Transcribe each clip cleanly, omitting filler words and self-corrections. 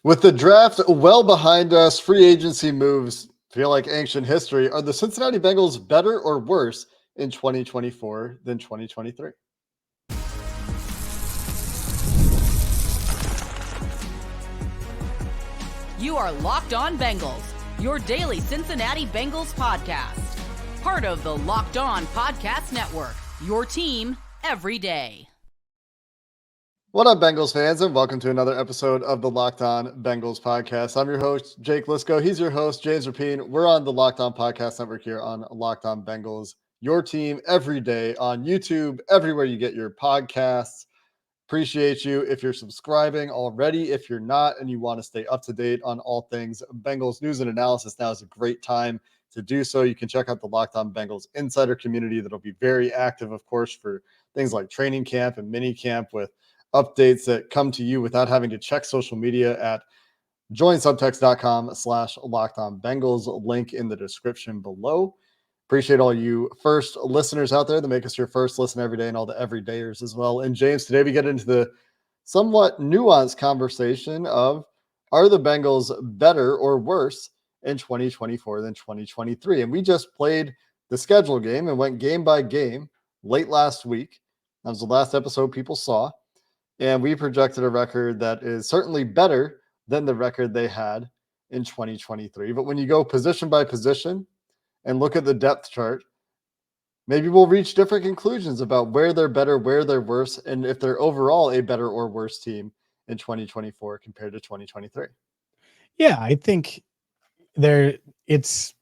With the draft well behind us, free agency moves feel like ancient history. Are the Cincinnati Bengals better or worse in 2024 than 2023? You are Locked On Bengals, your daily Cincinnati Bengals podcast. Part of the Locked On Podcast Network, your team every day. What up, Bengals fans, and welcome to another episode of the Locked On Bengals podcast. I'm your host, Jake Lisco. He's your host, James Rapine. We're on the Locked On Podcast Network here on Locked On Bengals, your team every day on YouTube, everywhere you get your podcasts. Appreciate you if you're subscribing already. If you're not and you want to stay up to date on all things Bengals news and analysis, now is a great time to do so. You can check out the Locked On Bengals Insider community that'll be very active, of course, for things like training camp and mini camp with updates that come to you without having to check social media at joinsubtext.com/LockedOnBengals. Link in the description below. Appreciate all you first listeners out there that make us your first listen every day and all the everydayers as well. And James, today we get into the somewhat nuanced conversation of, are the Bengals better or worse in 2024 than 2023? And we just played the schedule game and went game by game late last week. That was the last episode people saw. And we projected a record that is certainly better than the record they had in 2023. But when you go position by position and look at the depth chart, maybe we'll reach different conclusions about where they're better, where they're worse, and if they're overall a better or worse team in 2024 compared to 2023. Yeah, I think it's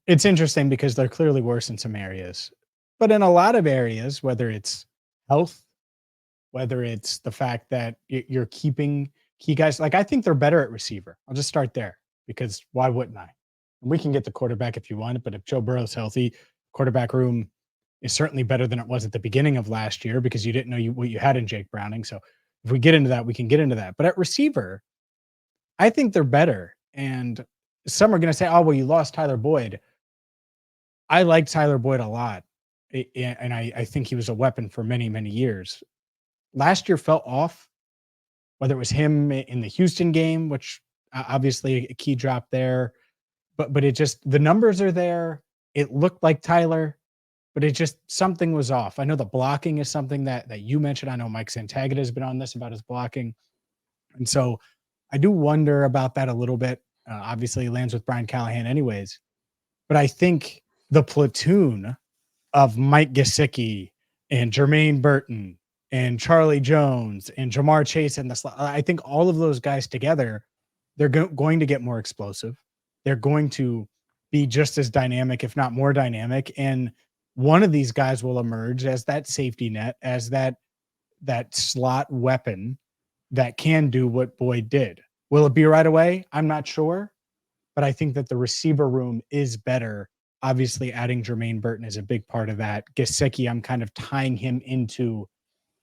interesting because they're clearly worse in some areas. But in a lot of areas, whether it's health, whether it's the fact that you're keeping key guys, like I think they're better at receiver. I'll just start there because why wouldn't I? And we can get the quarterback if you want it, but if Joe Burrow's healthy, quarterback room is certainly better than it was at the beginning of last year because you didn't know what you had in Jake Browning. So if we get into that, we can get into that. But at receiver, I think they're better. And some are going to say, oh, well, you lost Tyler Boyd. I like Tyler Boyd a lot. And I think he was a weapon for many, many years. Last year felt off, whether it was him in the Houston game, which obviously a key drop there. But it just, the numbers are there. It looked like Tyler, but it just, something was off. I know the blocking is something that you mentioned. I know Mike Santagata has been on this about his blocking. And so I do wonder about that a little bit. Obviously, he lands with Brian Callahan anyways. But I think the platoon of Mike Gesicki and Jermaine Burton and Charlie Jones and Jamar Chase and I think all of those guys together, they're going to get more explosive. They're going to be just as dynamic, if not more dynamic. And one of these guys will emerge as that safety net, as that slot weapon that can do what Boyd did. Will it be right away? I'm not sure. But I think that the receiver room is better. Obviously, adding Jermaine Burton is a big part of that. Gesicki, I'm kind of tying him into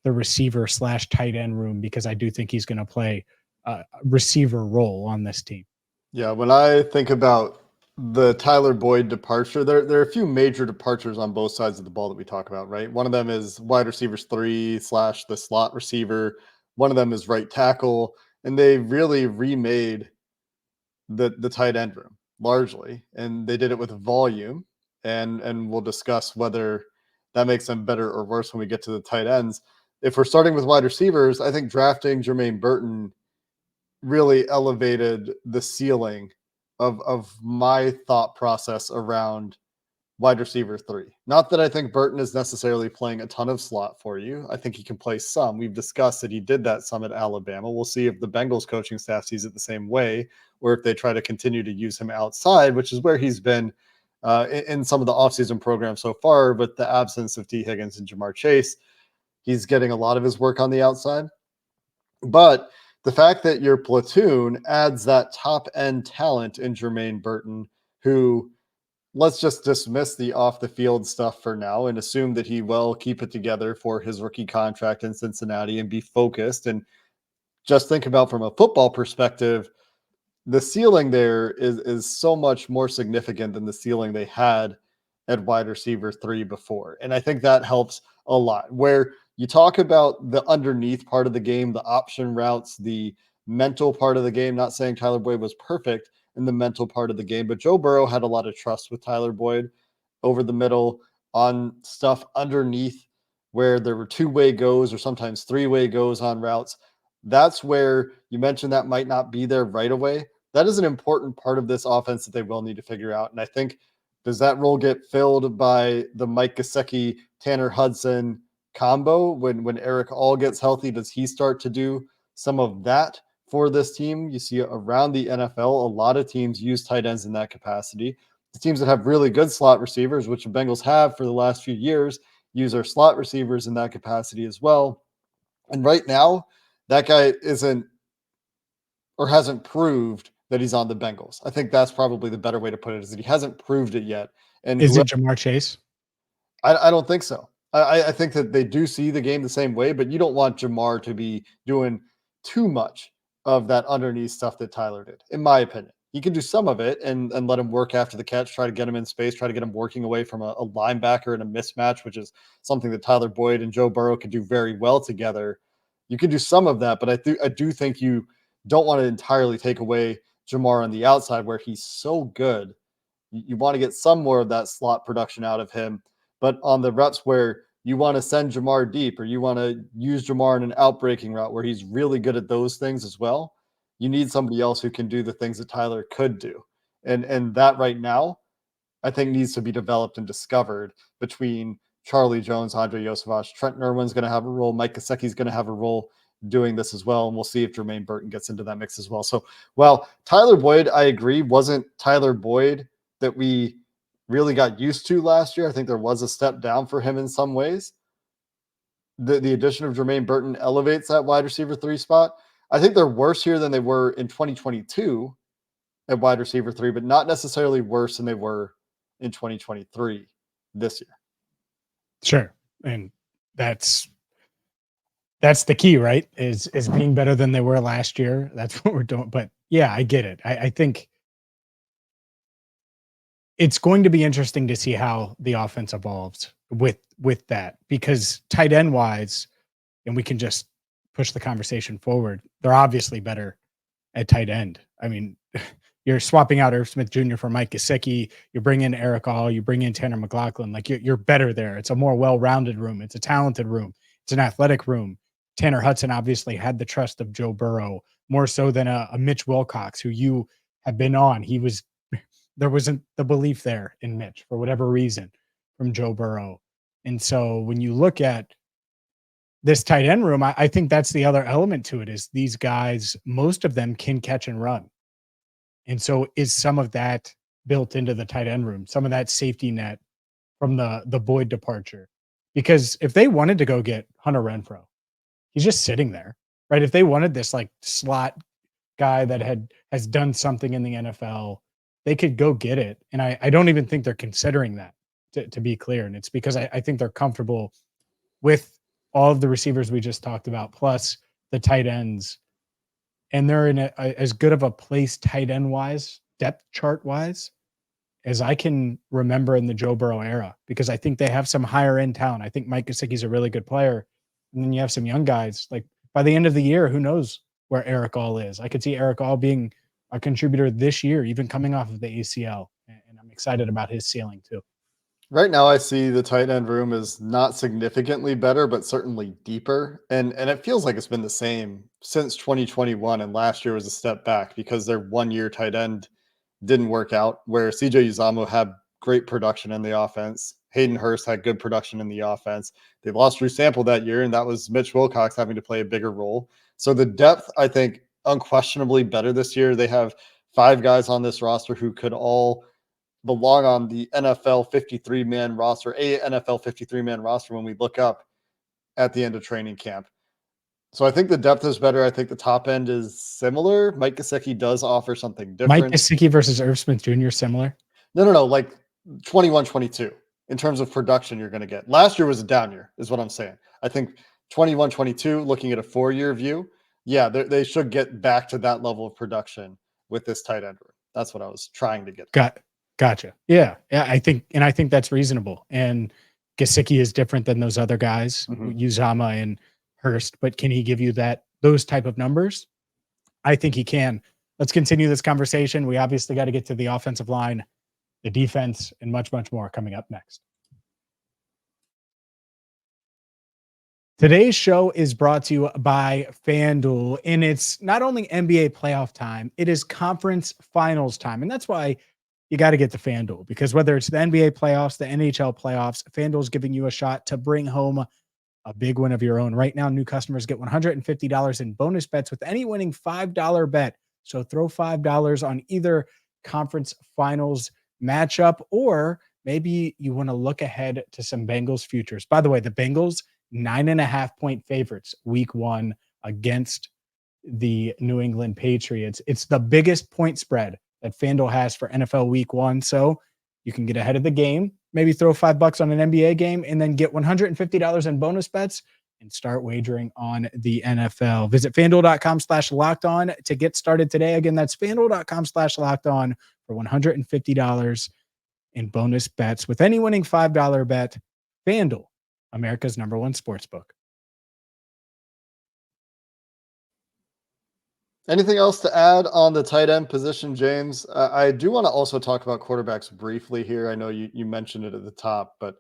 the receiver / tight end room because I do think he's going to play a receiver role on this team. Yeah, when I think about the Tyler Boyd departure, there are a few major departures on both sides of the ball that we talk about, right? One of them is wide receivers 3 / the slot receiver. One of them is right tackle. And they really remade the tight end room largely. And they did it with volume. And we'll discuss whether that makes them better or worse when we get to the tight ends. If we're starting with wide receivers, I think drafting Jermaine Burton really elevated the ceiling of my thought process around wide receiver 3. Not that I think Burton is necessarily playing a ton of slot for you. I think he can play some. We've discussed that he did that some at Alabama. We'll see if the Bengals coaching staff sees it the same way, or if they try to continue to use him outside, which is where he's been in some of the offseason programs so far. With the absence of T. Higgins and Jamar Chase, he's getting a lot of his work on the outside. But the fact that your platoon adds that top end talent in Jermaine Burton, who, let's just dismiss the off the field stuff for now and assume that he will keep it together for his rookie contract in Cincinnati and be focused. And just think about from a football perspective, the ceiling there is so much more significant than the ceiling they had at wide receiver 3 before. And I think that helps a lot. Where you talk about the underneath part of the game, the option routes, the mental part of the game. Not saying Tyler Boyd was perfect in the mental part of the game, but Joe Burrow had a lot of trust with Tyler Boyd over the middle on stuff underneath where there were two-way goes or sometimes three-way goes on routes. That's where you mentioned that might not be there right away. That is an important part of this offense that they will need to figure out. And I think, does that role get filled by the Mike Gesicki, Tanner Hudson combo when Eric All gets healthy? Does he start to do some of that for this team? You see around the NFL, a lot of teams use tight ends in that capacity. The teams that have really good slot receivers, which the Bengals have for the last few years, use their slot receivers in that capacity as well. And right now, that guy isn't or hasn't proved that he's on the Bengals. I think that's probably the better way to put it, is that he hasn't proved it yet. And Is it Jamar Chase? I don't think so. I think that they do see the game the same way, but you don't want Jamar to be doing too much of that underneath stuff that Tyler did, in my opinion. He can do some of it and let him work after the catch, try to get him in space, try to get him working away from a linebacker in a mismatch, which is something that Tyler Boyd and Joe Burrow could do very well together. You can do some of that, but I do think you don't want to entirely take away Jamar on the outside where he's so good. You want to get some more of that slot production out of him. But on the reps where you want to send Jamar deep or you want to use Jamar in an outbreaking route where he's really good at those things as well, you need somebody else who can do the things that Tyler could do. And that right now, I think needs to be developed and discovered between Charlie Jones, Andre Yosevich. Trent Irwin's going to have a role. Mike Gesicki's going to have a role doing this as well. And we'll see if Jermaine Burton gets into that mix as well. So while Tyler Boyd, I agree, wasn't Tyler Boyd that we really got used to last year. I think there was a step down for him in some ways. The addition of Jermaine Burton elevates that wide receiver 3 spot. I think they're worse here than they were in 2022 at wide receiver 3, but not necessarily worse than they were in 2023 this year. Sure. And that's the key, right? Is being better than they were last year. That's what we're doing. But yeah, I get it. I think it's going to be interesting to see how the offense evolves with that, because tight end wise, and we can just push the conversation forward, they're obviously better at tight end. I mean, you're swapping out Irv Smith Jr. for Mike Gesicki. You bring in Eric All. You bring in Tanner McLaughlin. Like you're better there. It's a more well-rounded room. It's a talented room. It's an athletic room. Tanner Hudson obviously had the trust of Joe Burrow more so than a Mitch Wilcox, who you have been on. There wasn't the belief there in Mitch for whatever reason from Joe Burrow. And so when you look at this tight end room, I think that's the other element to it, is these guys, most of them can catch and run. And so is some of that built into the tight end room, some of that safety net from the Boyd departure? Because if they wanted to go get Hunter Renfrow, he's just sitting there, right? If they wanted this like slot guy that has done something in the NFL, they could go get it. And I don't even think they're considering that, to be clear. And it's because I think they're comfortable with all of the receivers we just talked about, plus the tight ends. And they're in as good of a place tight end wise, depth chart wise, as I can remember in the Joe Burrow era, because I think they have some higher end talent. I think Mike Gesicki's a really good player. And then you have some young guys. Like by the end of the year, who knows where Eric All is? I could see Eric All being a contributor this year, even coming off of the ACL. And I'm excited about his ceiling too. Right now, I see the tight end room is not significantly better, but certainly deeper. And it feels like it's been the same since 2021. And last year was a step back because their 1 year tight end didn't work out, where CJ Uzomah had great production in the offense. Hayden Hurst had good production in the offense. They lost Drew Sample that year, and that was Mitch Wilcox having to play a bigger role. So the depth, I think, unquestionably better this year. They have 5 guys on this roster who could all belong on the NFL 53-man roster, a NFL 53-man roster when we look up at the end of training camp. So I think the depth is better. I think the top end is similar. Mike Gesicki does offer something different. Mike Gesicki versus Irv Smith Jr. similar? No. Like 21-22 in terms of production you're going to get. Last year was a down year is what I'm saying. I think 21-22, looking at a 4-year view, yeah, they should get back to that level of production with this tight end room. That's what I was trying to get at. Gotcha. Yeah. I think that's reasonable. And Gesicki is different than those other guys, Uzomah and Hurst, but can he give you those type of numbers? I think he can. Let's continue this conversation. We obviously got to get to the offensive line, the defense, and much, much more coming up next. Today's show is brought to you by FanDuel, and it's not only NBA playoff time, it is conference finals time. And that's why you got to get to FanDuel, because whether it's the NBA playoffs, the NHL playoffs, FanDuel is giving you a shot to bring home a big win of your own. Right now, new customers get $150 in bonus bets with any winning $5 bet. So throw $5 on either conference finals matchup, or maybe you want to look ahead to some Bengals futures. By the way, the Bengals, 9.5-point favorites week 1 against the New England Patriots. It's the biggest point spread that FanDuel has for NFL week 1. So you can get ahead of the game, maybe throw $5 on an NBA game, and then get $150 in bonus bets and start wagering on the NFL. Visit FanDuel.com/lockedon to get started today. Again, that's FanDuel.com/lockedon for $150 in bonus bets with any winning $5 bet. FanDuel, America's number one sportsbook. Anything else to add on the tight end position, James? I do want to also talk about quarterbacks briefly here. I know you mentioned it at the top, but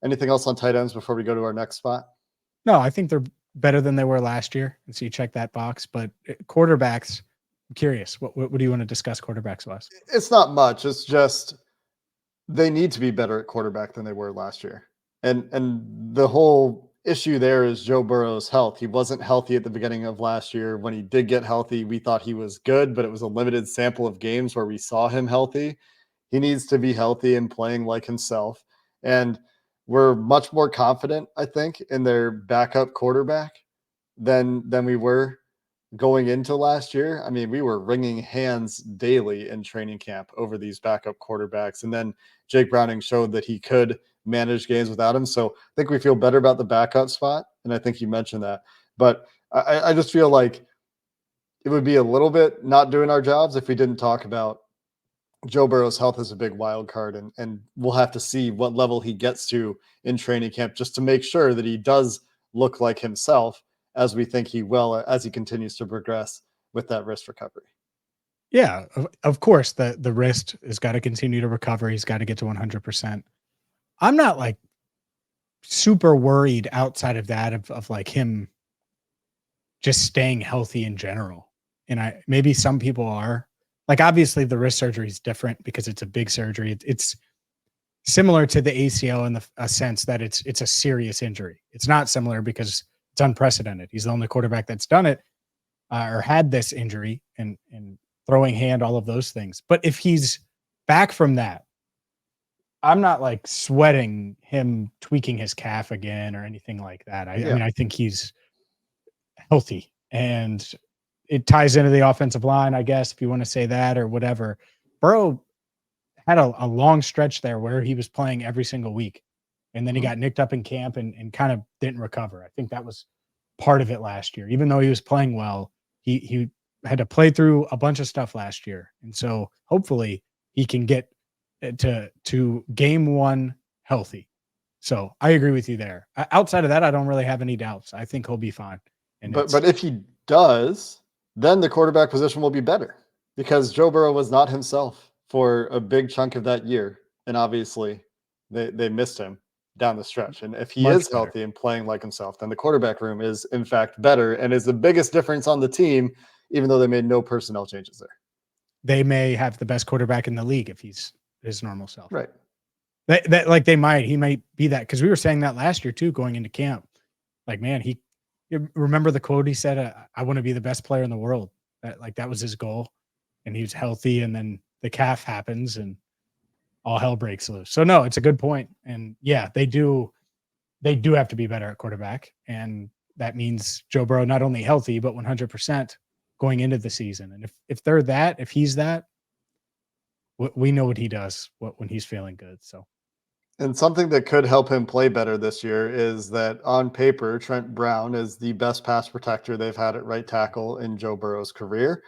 anything else on tight ends before we go to our next spot? No, I think they're better than they were last year. And so you check that box. But quarterbacks, I'm curious. What do you want to discuss quarterbacks wise? It's not much. It's just they need to be better at quarterback than they were last year. And the whole issue there is Joe Burrow's health. He wasn't healthy at the beginning of last year. When he did get healthy, we thought he was good, but it was a limited sample of games where we saw him healthy. He needs to be healthy and playing like himself. And we're much more confident, I think, in their backup quarterback than we were going into last year. I mean, we were wringing hands daily in training camp over these backup quarterbacks. And then Jake Browning showed that he could manage games without him. So I think we feel better about the backup spot. And I think you mentioned that. But I just feel like it would be a little bit not doing our jobs if we didn't talk about Joe Burrow's health is a big wild card. And we'll have to see what level he gets to in training camp just to make sure that he does look like himself, as we think he will, as he continues to progress with that wrist recovery. Yeah, of course, the wrist has got to continue to recover. He's got to get to 100%. I'm not like super worried outside of that of like him just staying healthy in general. And maybe some people are. Like, obviously the wrist surgery is different because it's a big surgery. It's similar to the ACL in a sense that it's a serious injury. It's not similar because it's unprecedented. He's the only quarterback that's done it or had this injury and throwing hand, all of those things. But if he's back from that, I'm not like sweating him tweaking his calf again or anything like that. I mean, I think he's healthy, and it ties into the offensive line, I guess, if you want to say that or whatever. Burrow had a long stretch there where he was playing every single week, and then he got nicked up in camp and kind of didn't recover. I think that was part of it last year. Even though he was playing well, he had to play through a bunch of stuff last year. And so hopefully he can get to game 1 healthy. So I agree with you there. Outside of that, I don't really have any doubts. I think he'll be fine. But if he does, then the quarterback position will be better, because Joe Burrow was not himself for a big chunk of that year. And obviously they missed him down the stretch. And if he is healthy and playing like himself, then the quarterback room is in fact better and is the biggest difference on the team, even though they made no personnel changes there. They may have the best quarterback in the league if he's his normal self. Right. He might be that, because we were saying that last year too, going into camp. Like, man, you remember the quote he said, I want to be the best player in the world. That was his goal, and he was healthy, and then the calf happens and all hell breaks loose. So no, it's a good point. And yeah, they do have to be better at quarterback. And that means Joe Burrow not only healthy, but 100% going into the season. And if he's that, we know what he does when he's feeling good. So, and something that could help him play better this year is that on paper, Trent Brown is the best pass protector they've had at right tackle in Joe Burrow's career.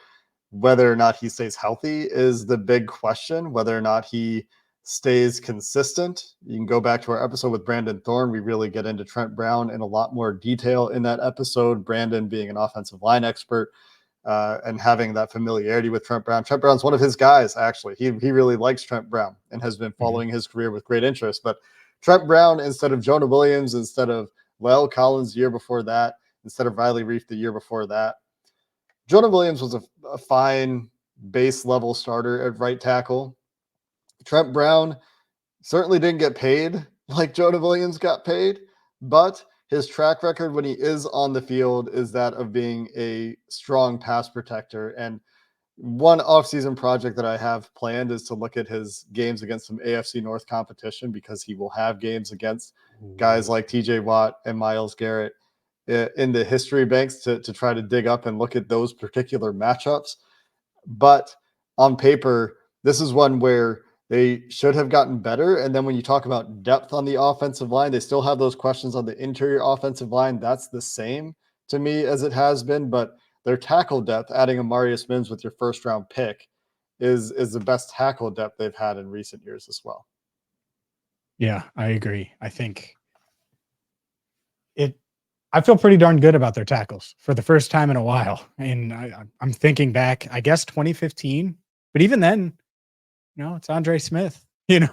Whether or not he stays healthy is the big question. Whether or not he stays consistent. You can go back to our episode with Brandon Thorne. We really get into Trent Brown in a lot more detail in that episode. Brandon being an offensive line expert. and having that familiarity with Trent Brown. Trent Brown's one of his guys, actually. He really likes Trent Brown and has been following his career with great interest. But Trent Brown, instead of Jonah Williams, instead of La'el Collins the year before that, instead of Riley Reif the year before that, Jonah Williams was a fine base level starter at right tackle. Trent Brown certainly didn't get paid like Jonah Williams got paid, but his track record when he is on the field is that of being a strong pass protector. And one offseason project that I have planned is to look at his games against some AFC North competition, because he will have games against guys like TJ Watt and Myles Garrett in the history banks to try to dig up and look at those particular matchups. But on paper, this is one where they should have gotten better. And then when you talk about depth on the offensive line, they still have those questions on the interior offensive line. That's the same to me as it has been. But their tackle depth, adding Amarius Mims with your first round pick, is the best tackle depth they've had in recent years as well. Yeah, I agree. I think I feel pretty darn good about their tackles for the first time in a while. And I'm thinking back, I guess 2015, but even then, it's Andre Smith, yeah,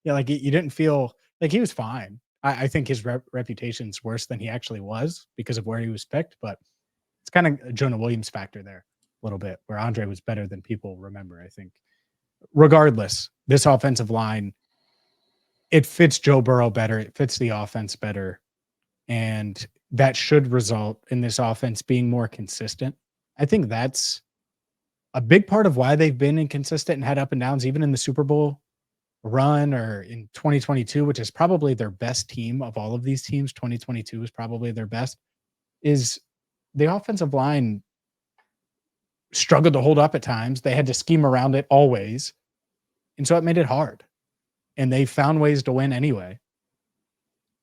like you didn't feel like he was fine. I think his reputation's worse than he actually was because of where he was picked, but it's kind of a Jonah Williams factor there a little bit, where Andre was better than people remember, I think. Regardless, this offensive line, it fits Joe Burrow better. It fits the offense better. And that should result in this offense being more consistent. I think that's a big part of why they've been inconsistent and had up and downs, even in the Super Bowl run or in 2022, which is probably their best team of all of these teams. 2022 is probably their best, is the offensive line struggled to hold up at times. They had to scheme around it always. And so it made it hard. And they found ways to win anyway.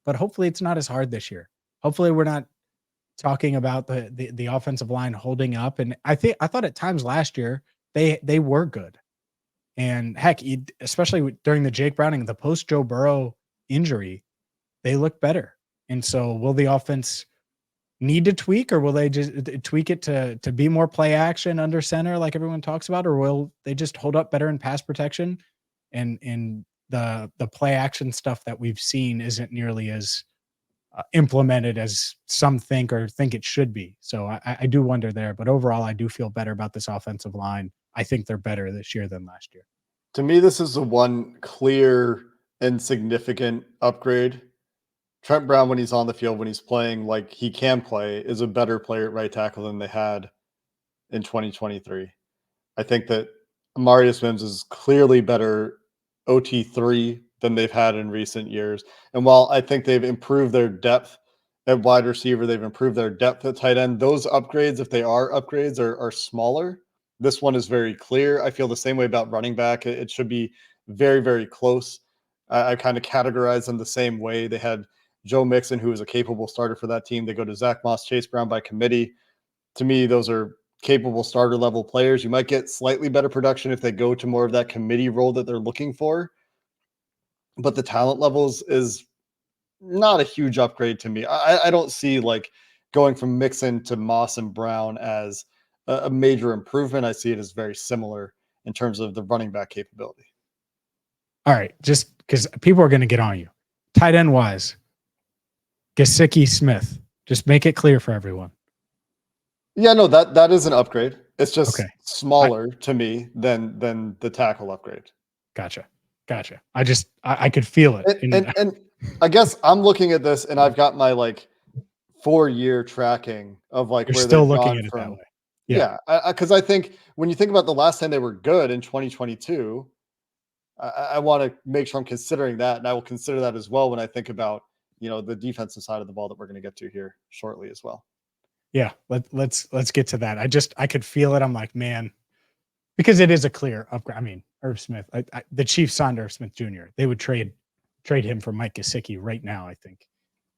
But hopefully it's not as hard this year. Hopefully we're not talking about the offensive line holding up. And I thought at times last year they were good. And heck, especially during the Jake Browning, the post Joe Burrow injury, they look better. And so will the offense need to tweak, or will they just tweak it to be more play action under center like everyone talks about, or will they just hold up better in pass protection? And the play action stuff that we've seen isn't nearly as implemented as some think it should be. So I do wonder there, but overall I do feel better about this offensive line. I think they're better this year than last year. To me, this is the one clear and significant upgrade. Trent Brown, when he's on the field, when he's playing like he can play, is a better player at right tackle than they had in 2023. I think that Amarius Mims is clearly better OT3 than they've had in recent years. And while I think they've improved their depth at wide receiver, they've improved their depth at tight end, those upgrades, if they are upgrades, are smaller. This one is very clear. I feel the same way about running back. It should be very, very close. I kind of categorize them the same way. They had Joe Mixon, who is a capable starter for that team. They go to Zach Moss, Chase Brown by committee. To me, those are capable starter level players. You might get slightly better production if they go to more of that committee role that they're looking for. But the talent levels is not a huge upgrade to me. I don't see like going from Mixon to Moss and Brown as a major improvement. I see it as very similar in terms of the running back capability. All right, just because people are going to get on you. Tight end wise, Gesicki, Smith. Just make it clear for everyone. Yeah, no, that is an upgrade. It's just okay. smaller to me than the tackle upgrade. Gotcha. I could feel it. And I guess I'm looking at this and I've got my like 4-year tracking of like You're where still they've looking gone at it from. that way. Yeah, because I think when you think about the last time they were good in 2022, I want to make sure I'm considering that, and I will consider that as well when I think about the defensive side of the ball that we're going to get to here shortly as well. Yeah, let's get to that. I could feel it. I'm like, man, because it is a clear upgrade. I mean, Irv Smith, the Chiefs signed Irv Smith Jr. They would trade him for Mike Gesicki right now, I think,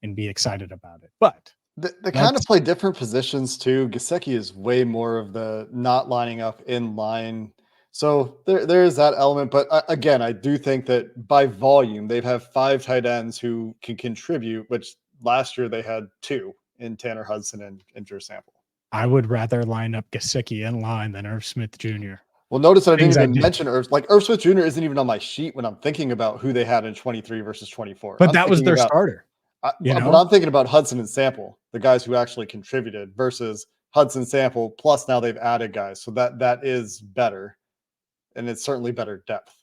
and be excited about it. But they kind of play different positions too. Gesicki is way more of the not lining up in line. So there is that element. But again, I do think that by volume, they've have 5 tight ends who can contribute, which last year they had 2 in Tanner Hudson and Drew Sample. I would rather line up Gesicki in line than Irv Smith Jr. Well, notice that I didn't Things I even did. mention Irv. Like Irv Smith Jr. isn't even on my sheet when I'm thinking about who they had in 23 versus 24. But I'm that was thinking their about, starter. but I'm thinking about Hudson and Sample, the guys who actually contributed, versus Hudson Sample. Plus now they've added guys, so that is better, and it's certainly better depth.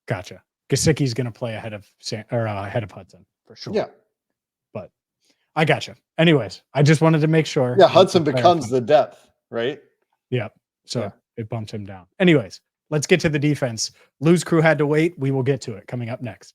Gotcha. Gesicki's going to play ahead of Hudson for sure. Yeah, but I gotcha. Anyways, I just wanted to make sure. Yeah, Hudson becomes the depth, right? Yeah. So it bumped him down. Anyways, let's get to the defense. Lou's crew had to wait. We will get to it coming up next.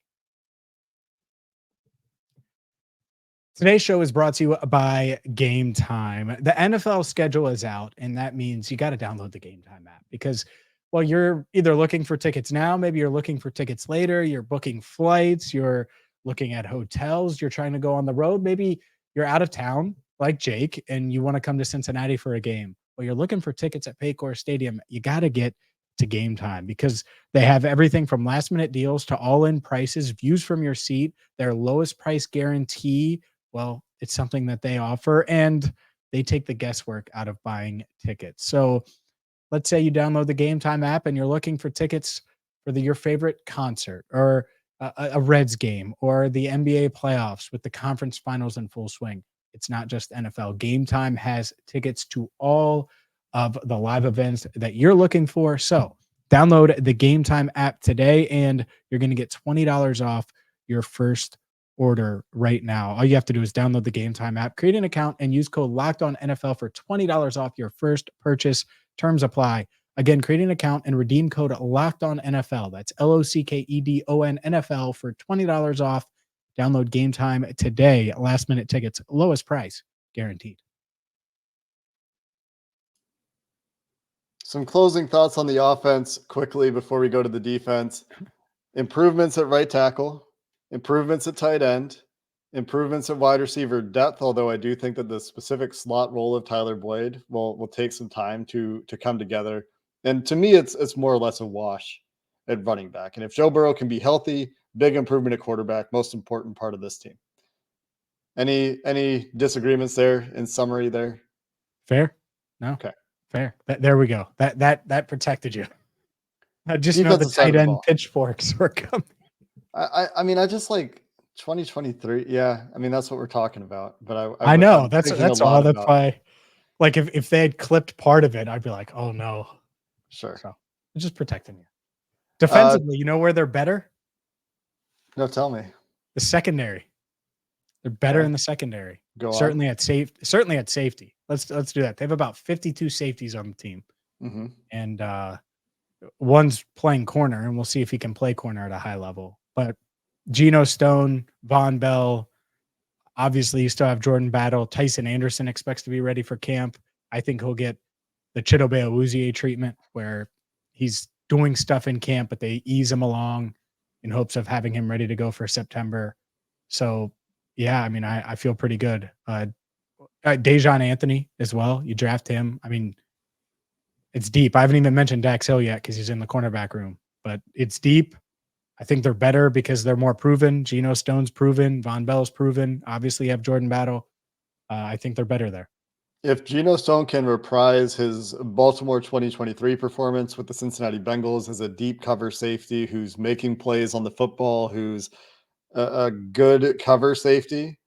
Today's show is brought to you by Game Time. The NFL schedule is out, and that means you got to download the Game Time app because while you're either looking for tickets now, maybe you're looking for tickets later, you're booking flights, you're looking at hotels, you're trying to go on the road, maybe you're out of town like Jake and you want to come to Cincinnati for a game. Well, you're looking for tickets at Paycor Stadium. You got to get to Game Time because they have everything from last minute deals to all-in prices, views from your seat, their lowest price guarantee. Well, it's something that they offer and they take the guesswork out of buying tickets. So let's say you download the Game Time app and you're looking for tickets for your favorite concert or a Reds game or the NBA playoffs with the conference finals in full swing. It's not just NFL. Game Time has tickets to all of the live events that you're looking for. So download the Game Time app today and you're going to get $20 off your first order right now. All you have to do is download the Game Time app, create an account, and use code LOCKEDONNFL for $20 off your first purchase. Terms apply. Again, create an account and redeem code LOCKEDONNFL. That's LOCKEDON NFL for $20 off. Download Game Time today. Last minute tickets, lowest price guaranteed. Some closing thoughts on the offense quickly before we go to the defense. Improvements at right tackle, improvements at tight end, improvements at wide receiver depth, although I do think that the specific slot role of Tyler Boyd will take some time to come together. And to me, it's more or less a wash at running back. And if Joe Burrow can be healthy, big improvement at quarterback, most important part of this team. Any disagreements there in summary there? Fair? No? Okay. Fair. There we go. That protected you. I just know the tight end pitchforks were coming. I mean, I just like 2023. Yeah. I mean, that's what we're talking about. But I know that's all. That's why, like, if they had clipped part of it, I'd be like, oh no. Sure. So it's just protecting you. Defensively, you know where they're better? No, tell me. The secondary. They're better in the secondary. Certainly at safety. Let's do that. They have about 52 safeties on the team. Mm-hmm. And one's playing corner, and we'll see if he can play corner at a high level. But Geno Stone, Von Bell, obviously you still have Jordan Battle. Tyson Anderson expects to be ready for camp. I think he'll get the Chidobe Awuzie treatment where he's doing stuff in camp, but they ease him along in hopes of having him ready to go for September. So, yeah, I mean, I feel pretty good. Dejon Anthony as well. You draft him. I mean, it's deep. I haven't even mentioned Dax Hill yet because he's in the cornerback room, but it's deep. I think they're better because they're more proven. Geno Stone's proven. Von Bell's proven. Obviously, you have Jordan Battle. I think they're better there. If Geno Stone can reprise his Baltimore 2023 performance with the Cincinnati Bengals as a deep cover safety who's making plays on the football, who's a good cover safety,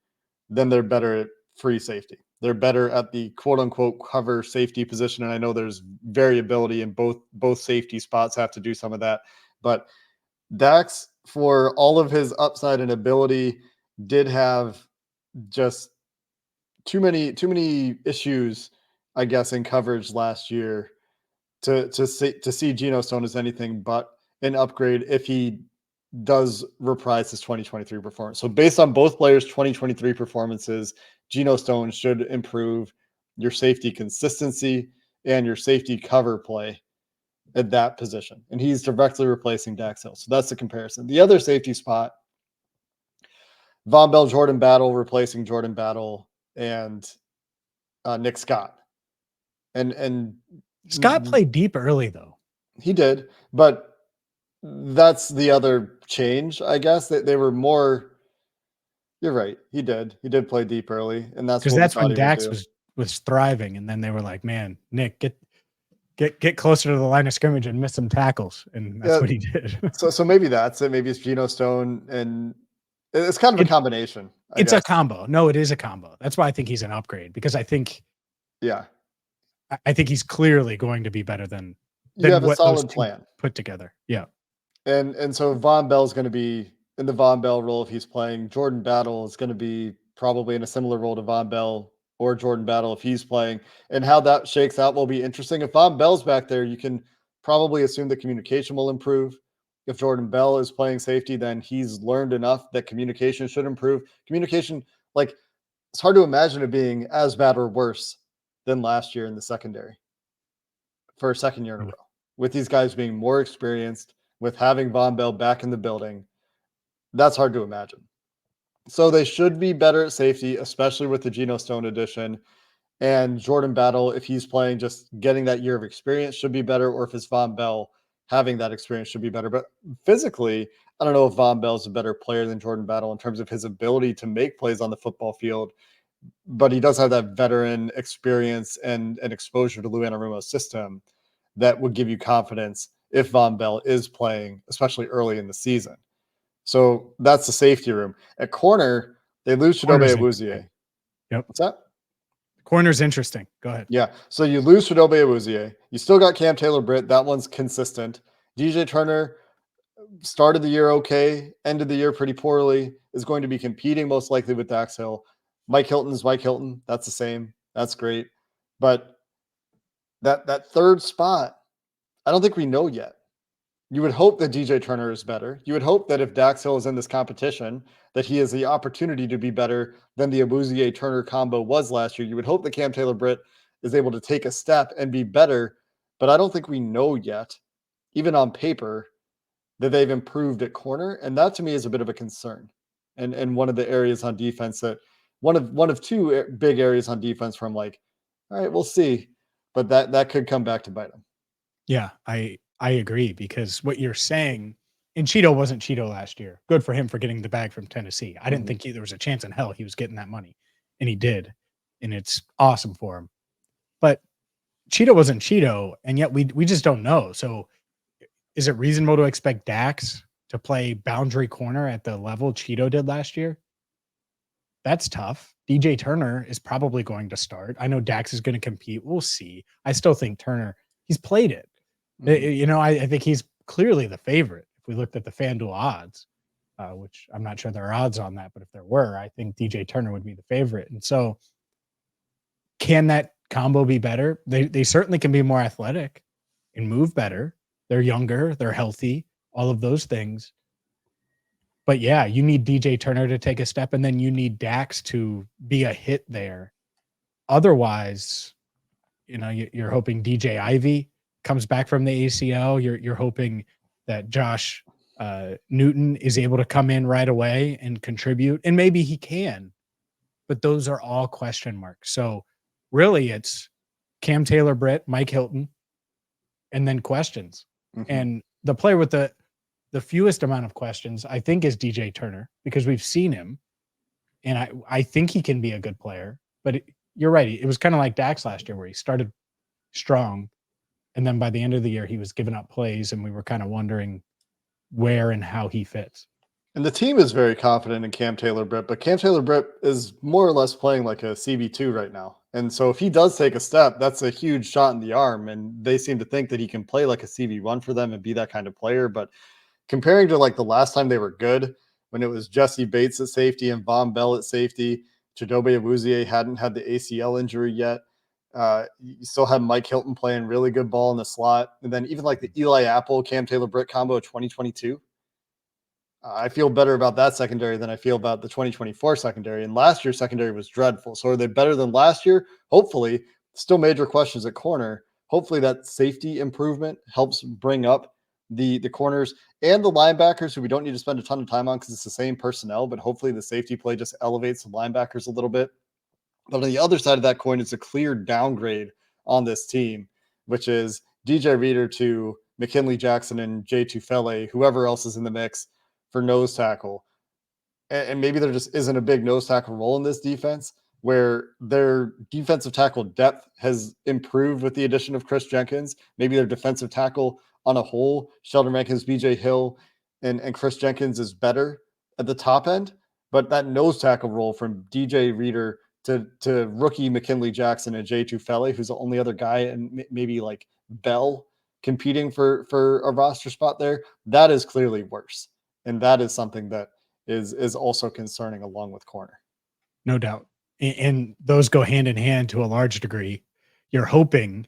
then they're better at free safety. They're better at the quote unquote cover safety position. And I know there's variability in both safety spots have to do some of that, but Dax, for all of his upside and ability, did have just too many issues, I guess, in coverage last year to see Geno Stone as anything but an upgrade if he does reprise his 2023 performance. So based on both players' 2023 performances, Geno Stone should improve your safety consistency and your safety cover play at that position. And he's directly replacing Dax Hill. So that's the comparison. The other safety spot, Von Bell, Jordan Battle replacing Jordan Battle and Nick Scott. And Scott played deep early, though. He did, but that's the other change, I guess. They were more. You're right. He did play deep early, and that's because that's when Dax was thriving, and then they were like, "Man, Nick, get closer to the line of scrimmage and miss some tackles," and that's what he did. So maybe that's it. Maybe it's Geno Stone, and it's kind of a combination. It's a combo. No, it is a combo. That's why I think he's an upgrade, because I think he's clearly going to be better than you have a what solid those two plan put together. Yeah. And so Von Bell's going to be in the Von Bell role if he's playing. Jordan Battle is going to be probably in a similar role to Von Bell or Jordan Battle if he's playing. And how that shakes out will be interesting. If Von Bell's back there, you can probably assume the communication will improve. If Jordan Bell is playing safety, then he's learned enough that communication should improve. Communication, like, it's hard to imagine it being as bad or worse than last year in the secondary for a second year in a row, with these guys being more experienced, with having Von Bell back in the building. That's hard to imagine. So they should be better at safety, especially with the Geno Stone addition. And Jordan Battle, if he's playing, just getting that year of experience should be better, or if it's Von Bell, having that experience should be better. But physically, I don't know if Von Bell is a better player than Jordan Battle in terms of his ability to make plays on the football field. But he does have that veteran experience and exposure to Lou Anarumo's system that would give you confidence if Von Bell is playing, especially early in the season. So that's the safety room. At corner, they lose Chidobe Awuzie. Yep. What's that? Corner's interesting. Go ahead. Yeah. So you lose Chidobe Awuzie. You still got Cam Taylor-Britt. That one's consistent. DJ Turner started the year okay, ended the year pretty poorly, is going to be competing most likely with Dax Hill. Mike Hilton is Mike Hilton. That's the same. That's great. But that third spot, I don't think we know yet. You would hope that DJ Turner is better. You would hope that if Dax Hill is in this competition, that he has the opportunity to be better than the Awuzie-Turner combo was last year. You would hope that Cam Taylor-Britt is able to take a step and be better, but I don't think we know yet, even on paper, that they've improved at corner. And that to me is a bit of a concern. And one of the areas on defense that one of two big areas on defense where I'm like, all right, we'll see. But that could come back to bite them. Yeah, I agree, because what you're saying, and Cheeto wasn't Cheeto last year. Good for him for getting the bag from Tennessee. I didn't think there was a chance in hell he was getting that money, and he did, and it's awesome for him. But Cheeto wasn't Cheeto, and yet we just don't know. So is it reasonable to expect Dax to play boundary corner at the level Cheeto did last year? That's tough. DJ Turner is probably going to start. I know Dax is going to compete. We'll see. I still think Turner, he's played it. You know, I think he's clearly the favorite. If we looked at the FanDuel odds, which I'm not sure there are odds on that, but if there were, I think DJ Turner would be the favorite. And so can that combo be better? They certainly can be more athletic and move better. They're younger, they're healthy, all of those things. But yeah, you need DJ Turner to take a step, and then you need Dax to be a hit there. Otherwise, you know, you're hoping DJ Ivy comes back from the ACL. You're hoping that Josh Newton is able to come in right away and contribute, and maybe he can. But those are all question marks. So really, it's Cam Taylor-Britt, Mike Hilton, and then questions. And the player with the fewest amount of questions, I think, is DJ Turner, because we've seen him, and I think he can be a good player. But you're right. It was kind of like Dax last year, where he started strong, and then by the end of the year, he was giving up plays, and we were kind of wondering where and how he fits. And the team is very confident in Cam Taylor-Britt, but Cam Taylor-Britt is more or less playing like a CB2 right now. And so if he does take a step, that's a huge shot in the arm. And they seem to think that he can play like a CB1 for them and be that kind of player. But comparing to like the last time they were good, when it was Jesse Bates at safety and Von Bell at safety, Chidobe Awuzie hadn't had the ACL injury yet. You still have Mike Hilton playing really good ball in the slot. And then even like the Eli Apple, Cam Taylor-Britt combo of 2022. I feel better about that secondary than I feel about the 2024 secondary. And last year's secondary was dreadful. So are they better than last year? Hopefully. Still major questions at corner. Hopefully that safety improvement helps bring up the corners and the linebackers, who we don't need to spend a ton of time on because it's the same personnel, but hopefully the safety play just elevates the linebackers a little bit. But on the other side of that coin, it's a clear downgrade on this team, which is DJ Reader to McKinley Jackson and Jay Tufele, whoever else is in the mix for nose tackle. And maybe there just isn't a big nose tackle role in this defense, where their defensive tackle depth has improved with the addition of Chris Jenkins. Maybe their defensive tackle on a whole, Sheldon Rankins, BJ Hill, and Chris Jenkins is better at the top end. But that nose tackle role from DJ Reader to rookie McKinley Jackson and Jay Tufele, who's the only other guy, and maybe like Bell competing for a roster spot there, that is clearly worse. And that is something that is also concerning along with corner. No doubt. And those go hand in hand to a large degree. You're hoping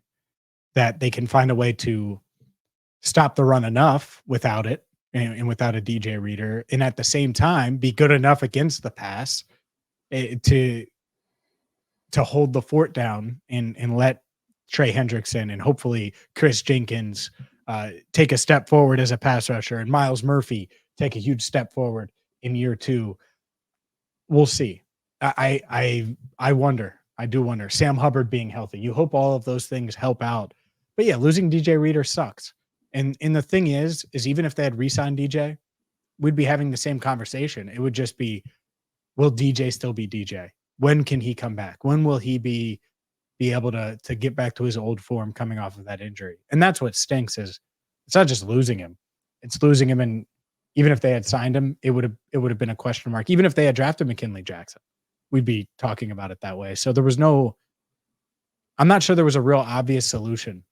that they can find a way to stop the run enough without it and without a DJ Reader, and at the same time be good enough against the pass to hold the fort down and let Trey Hendrickson and hopefully Chris Jenkins take a step forward as a pass rusher, and Miles Murphy take a huge step forward in year 2. We'll see. I wonder. I do wonder. Sam Hubbard being healthy. You hope all of those things help out. But yeah, losing DJ Reader sucks. And the thing is even if they had re-signed DJ, we'd be having the same conversation. It would just be, will DJ still be DJ? When can he come back? When will he be able to get back to his old form coming off of that injury? And that's what stinks, is it's not just losing him. It's losing him. And even if they had signed him, it would have been a question mark. Even if they had drafted McKinley Jackson, we'd be talking about it that way. So I'm not sure there was a real obvious solution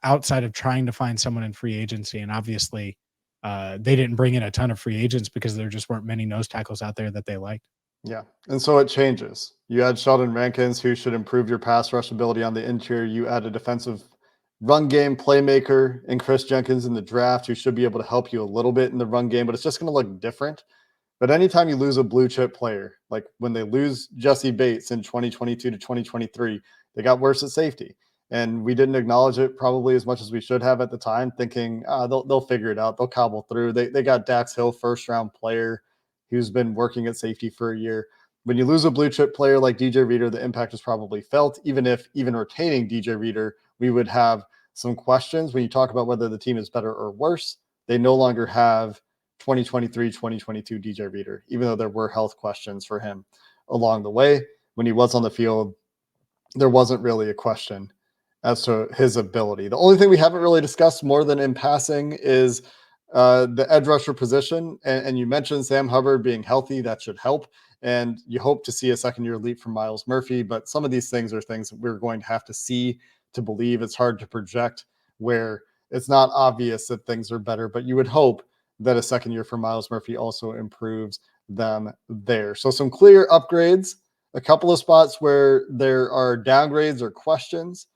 outside of trying to find someone in free agency. And obviously they didn't bring in a ton of free agents because there just weren't many nose tackles out there that they liked. Yeah. And so it changes. You add Sheldon Rankins, who should improve your pass rush ability on the interior. You add a defensive run game playmaker in Chris Jenkins in the draft, who should be able to help you a little bit in the run game, but it's just going to look different. But anytime you lose a blue chip player, like when they lose Jesse Bates in 2022 to 2023, they got worse at safety. And we didn't acknowledge it probably as much as we should have at the time, thinking they'll figure it out. They'll cobble through. They got Dax Hill, first round player, who's been working at safety for a year. When you lose a blue chip player like DJ Reader, the impact is probably felt. Even retaining DJ Reader, we would have some questions when you talk about whether the team is better or worse. They no longer have 2023, 2022 DJ Reader, even though there were health questions for him along the way. When he was on the field, there wasn't really a question as to his ability. The only thing we haven't really discussed more than in passing is the edge rusher position. And you mentioned Sam Hubbard being healthy. That should help. And you hope to see a second-year leap from Miles Murphy. But some of these things are things that we're going to have to see to believe. It's hard to project where it's not obvious that things are better. But you would hope that a second year for Miles Murphy also improves them there. So some clear upgrades, a couple of spots where there are downgrades or questions.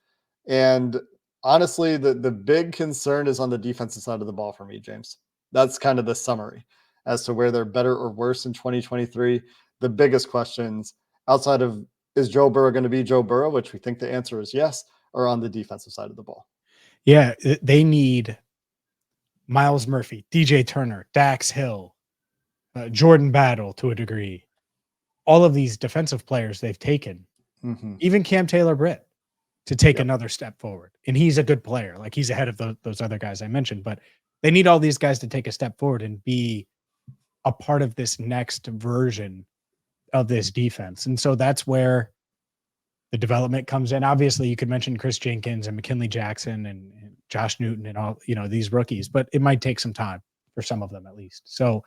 And honestly, the big concern is on the defensive side of the ball for me, James. That's kind of the summary as to where they're better or worse in 2023. The biggest questions outside of, is Joe Burrow going to be Joe Burrow, which we think the answer is yes, or on the defensive side of the ball? Yeah, they need Miles Murphy, DJ Turner, Dax Hill, Jordan Battle to a degree. All of these defensive players they've taken, even Cam Taylor-Britt, to take another step forward. And he's a good player. Like, he's ahead of those other guys I mentioned, but they need all these guys to take a step forward and be a part of this next version of this defense. And so that's where the development comes in. Obviously, you could mention Chris Jenkins and McKinley Jackson and Josh Newton and all, these rookies, but it might take some time for some of them at least. So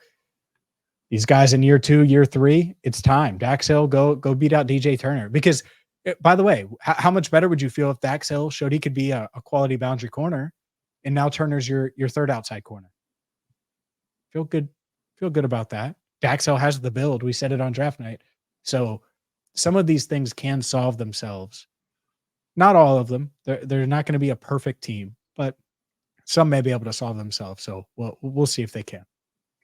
these guys in year 2, year 3, it's time. Dax Hill, go beat out DJ Turner. Because, by the way, how much better would you feel if Dax Hill showed he could be a quality boundary corner, and now Turner's your third outside corner? Feel good about that. Dax Hill has the build. We said it on draft night. So some of these things can solve themselves. Not all of them. They're not going to be a perfect team, but some may be able to solve themselves. So we'll see if they can.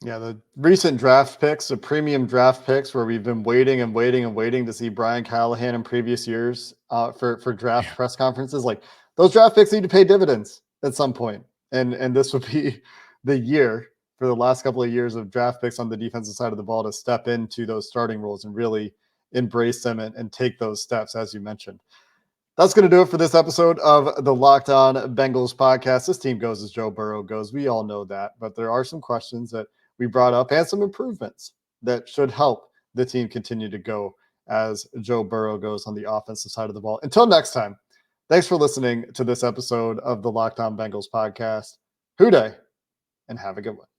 Yeah, the recent draft picks, the premium draft picks, where we've been waiting to see Brian Callahan in previous years for draft press conferences. Like, those draft picks need to pay dividends at some point. And this would be the year for the last couple of years of draft picks on the defensive side of the ball to step into those starting roles and really embrace them and take those steps, as you mentioned. That's going to do it for this episode of the Locked On Bengals podcast. This team goes as Joe Burrow goes. We all know that, but there are some questions that we brought up and some improvements that should help the team continue to go as Joe Burrow goes on the offensive side of the ball. Until next time, thanks for listening to this episode of the Locked On Bengals podcast. Hoo day, and have a good one.